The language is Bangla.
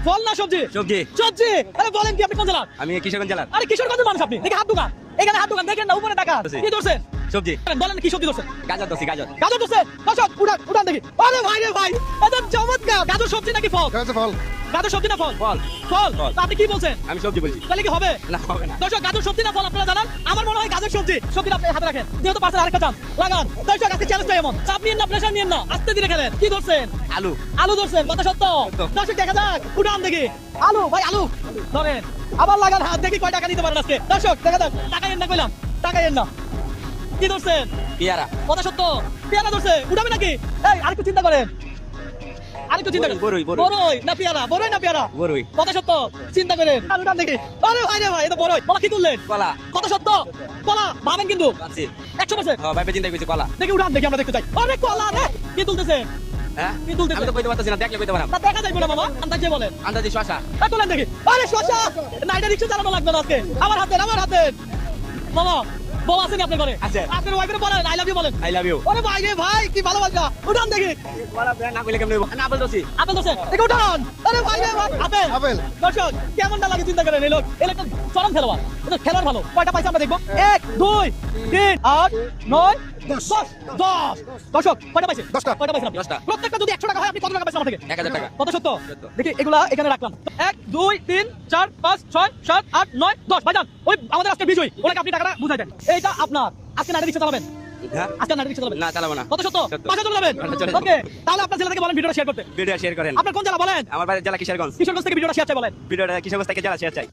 ফল না সবজি? সবজি। সবজি। আরে বলেন কি আপনি কোন জেলার? আমি কিশোরগঞ্জ জেলার। আরে কিশোরগঞ্জের মানুষ আপনি। দেখে হাত দোকান। এখানে হাত দোকান দেখেন না উপরে টাকা। কি ধরছেন? সবজি। বলেন কি সবজি ধরছেন? গাজর দছি গাজর। গাজর ধরছেন? দর্শক উড়ান দেখি। আরে ভাই রে ভাই। এটা চমৎকার। গাজর সবজি নাকি ফল? ফল। গাজর সবজি না ফল? ফল। ফল। ফল। তা আপনি কি বলছেন? আমি সবজি বলছি। তাহলে কি হবে? না হবে না। দর্শক গাজর সবজি না ফল আপনারা জানান? আমার মনে হয় গাজর সবজি। সবজিটা আপনি হাতে রাখেন। যেহেতু পাশের আরেকটা চান। লাগান। দর্শক আজকে চ্যালেঞ্জটা এমন। চাপ নিয়েন না, প্রেসার নিয়েন না। আস্তে ধীরে খেলেন। কি ধরছেন? আলু। আলু ধরছেন। কথা সত্য। দর্শক দেখা যাক। উড়ান দেখি। আলু ভাই আলু। ধরেন। আবার লাগান হাত দেখি কয় টাকা দিতে পারেন আজকে। দর্শক দেখা যাক। টাকা এন না কইলাম। টাকা এন না। কি ধরছেন? পেয়ারা। কথা সত্য। পেয়ারা ধরছে। উঠাবে নাকি? এই আরেকটু চিন্তা করেন। আরেকটু চিন্তা করেন। বড়ই, বড়ই। বড়ই না পেয়ারা? বড়ই না পেয়ারা? বড়ই। কথা সত্য। চিন্তা করেন। আলুটা দেখি। আরে ভাই রে ভাই, এটা বড়ই। কলা কি তুললেন? কলা। কথা সত্য। কলা ভাবেন কিন্তু। আছে। 100%। হ্যাঁ ভাই চিন্তা করছি কলা। দেখি উঠান দেখি আমরা দেখতে চাই। আরে কলা রে। কি তুলতেছেন? হ্যাঁ? কি তুলতেছেন? আমি তো কইতে পারতাছি না, দেখলে কইতে পারাম। তা দেখা যাইবো না মামা। আন্দাজে বলেন। আন্দাজি শশা। তোলেন দেখি। আরে শশা। না এটা রিকশা চালানো লাগবে না আজকে। আমার হাতে। মামা বউ আছেন আপনার ঘরে? আছে। আপনার ওয়াইফের বলেন আই লাভ ইউ বলেন। I love you. ওরে ভাই রে ভাই কি ভালোবাসা। উঠান দেখি। কলা না কইলে কেমনে হইব? না আপেল দছি। আপেল দোষে দেখে উঠান। আরে ভাই রে ভাই আপেল। আপেল। দর্শক কেমন না লাগে চিন্তা করেন এই লোক। এই লোকটা চরম খেলোয়াড়। এটা খেলোয়াড় ভালো। কয়টা পাইছে আমরা দেখবো। 1 2 3 8 9 10 10। দর্শক কয়টা পাইছে? 10টা। কয়টা পাইছেন আপনি? 10টা। প্রত্যেকটা যদি 100 টাকা হয় আপনি কত টাকা পাইছেন আমার থেকে? 1000 টাকা। কত সত্য? সত্য। দেখি এগুলা এখানে রাখলাম। 1 2 3 4 5 6 7 8 9 10 ভাইজান ওই আমাদের আজকে বিজয় ওনাকে আপনি টাকাটা বুঝাই দেন। এইটা আপনার আজকে নারী রিকশা চালাবেন। হ্যাঁ? আজকে নারী রিকশা চালাবেন। না চালাবো না। কত সত্য? সত্য। বাসা চলে যাবেন। বাসা চলে যাবো। ওকে তাহলে আপনার জেলা থেকে বলেন ভিডিওটা শেয়ার করতে। ভিডিও শেয়ার করেন। আপনার কোন জেলা বলেন? আমার বাড়ি জেলা কিশোরগঞ্জ। কিশোরগঞ্জ থেকে ভিডিওটা শেয়ার চাই বলেন। ভিডিওটা কিশোরগঞ্জ থেকে জেলা শেয়ার চাই।